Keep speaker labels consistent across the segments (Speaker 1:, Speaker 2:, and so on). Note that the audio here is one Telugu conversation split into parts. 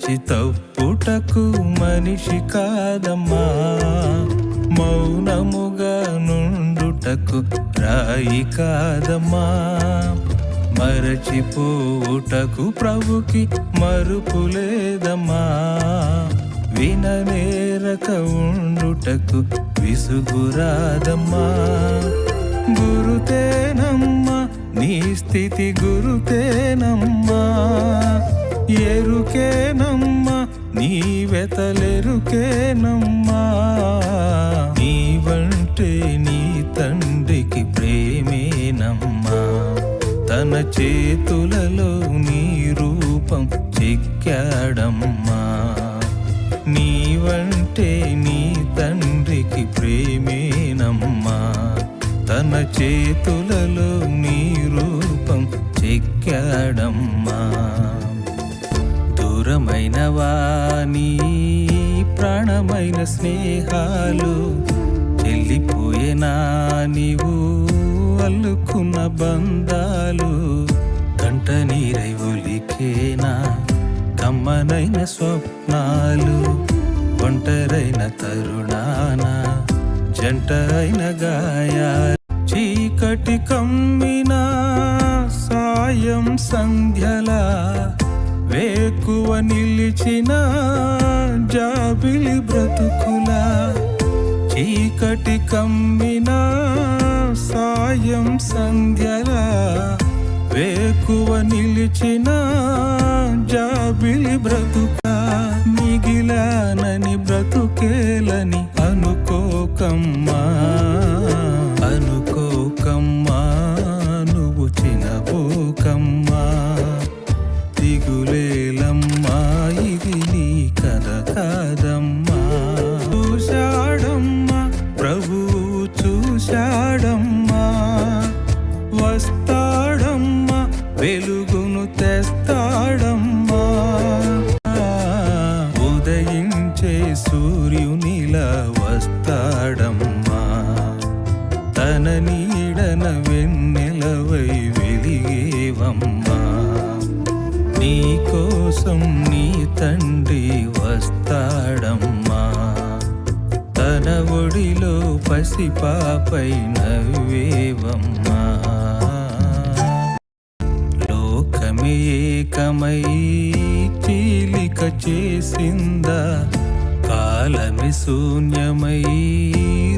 Speaker 1: ఇచ్చి తప్పుటకు మనిషి కాదమ్మా, మౌనముగా నుండుటకు రాయి కాదమ్మా, మరచిపోవుటకు ప్రభుకి మరుపు లేదమ్మా, విననేరక ఉండుటకు విసుగురాదమ్మా. గురుతేనమ్మా నీ స్థితి, గురుతేనమ్మా ఎరుకేనమ్మా నీ వెతలెరుకేనమ్మా. నీవంటే నీ తండ్రికి ప్రేమేనమ్మా, తన చేతులలో నీ రూపం చెక్కాడమ్మా. నీవంటే నీ తండ్రికి ప్రేమేనమ్మా, తన చేతులలో నీ రూపం చెక్కాడమ్మా. దూరమైన వాని ప్రాణమైన స్నేహాలు చెల్లిపోయేనా, నీవు అల్లుకున్న బంధాలు కంట నీరై ఒలికేనా, కమ్మనైన స్వప్నాలు ఒంటరైన తరుణాన జంట అయిన గాయాలు. చీకటి కమ్మిన సాయం సంధ్యలా వేకువ నిలిచిన జాబిలి బ్రతుకులా, చీకటి కమ్మిన సాయం సంధ్యలా వేకువ నిలిచిన జాబిలి బ్రతుకా. మిగిలానని బ్రతుకేలని అనుకోకమ్మా, అనుకోకమ్మా నువ్వు చినబోకమ్మా. దిగులేలమ్మా ఇది నీ కథ కాదమ్మా. చూశాడమ్మా ప్రభువు చూశాడమ్మా, వస్తాడమ్మా వెలుగును తెస్తాడమ్మా. ఉదయించే సూర్యునిలా వస్తాడమ్మా, తన నీడన వెన్నెలవై వెలిగేవమ్మా. నీ కోసం నీ తండ్రి వస్తాడమ్మా, తన ఒడిలో పసిపాపై నవ్వేవమ్మా. లోకమే ఏకమై చీలిక చేసిందా, కాలమి శూన్యమై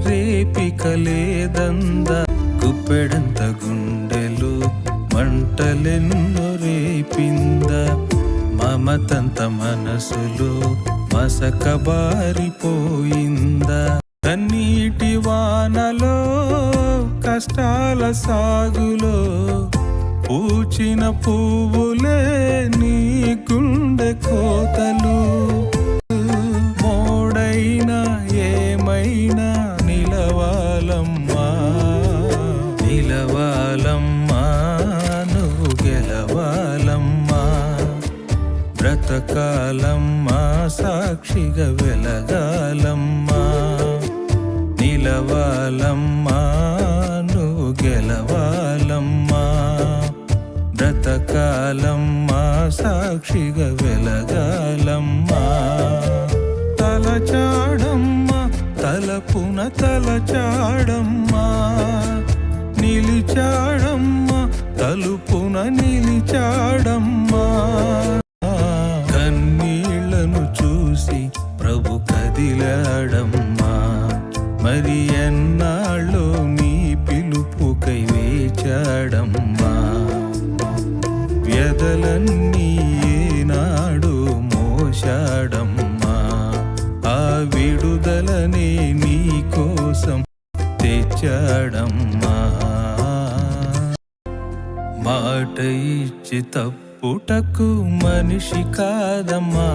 Speaker 1: రేపిక లేదందా. గుప్పెడంత గుండెలు మంటలెన్నో రేపిందా, మమతంత మనసులు మసకబారిపోయిందా. కన్నీటి వానలో కష్టాల సాగులో పూచిన పువ్వులే నీ గుండె కోతలు. మోడైనా ఏమైనా నిలవాలమ్మా, నిలవాలమ్మా నువ్వు గెలవాలమ్మా. బ్రతకాలమ్మా సాక్షిగా వెలగాలమ్మా, నిలవాలమ్మా నువ్వు గెలవాలమ్మా. బ్రతకాలమ్మా సాక్షిగా వెలగాలమ్మా. తలచాడమ్మా తలపున తలచాడమ్మా, నిలిచాడమ్మా తలుపున నిలిచాడమ్మా. కన్నీళ్లను చూసి ప్రభు కదిలాడమ్మా, మరి ఎన్నాళ్ళో నీ పిలుపుకై వేచాడమ్మా. వ్యధలన్నీ ఏనాడు మోశాడమ్మా, ఆ విడుదలనే నీ కోసం తెచ్చాడమ్మా. మాట ఇచ్చి తప్పుటకు మనిషి కాదమ్మా,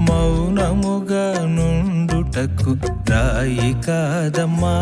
Speaker 1: మౌనముగా నుండుటకు రాయి కాదమ్మా.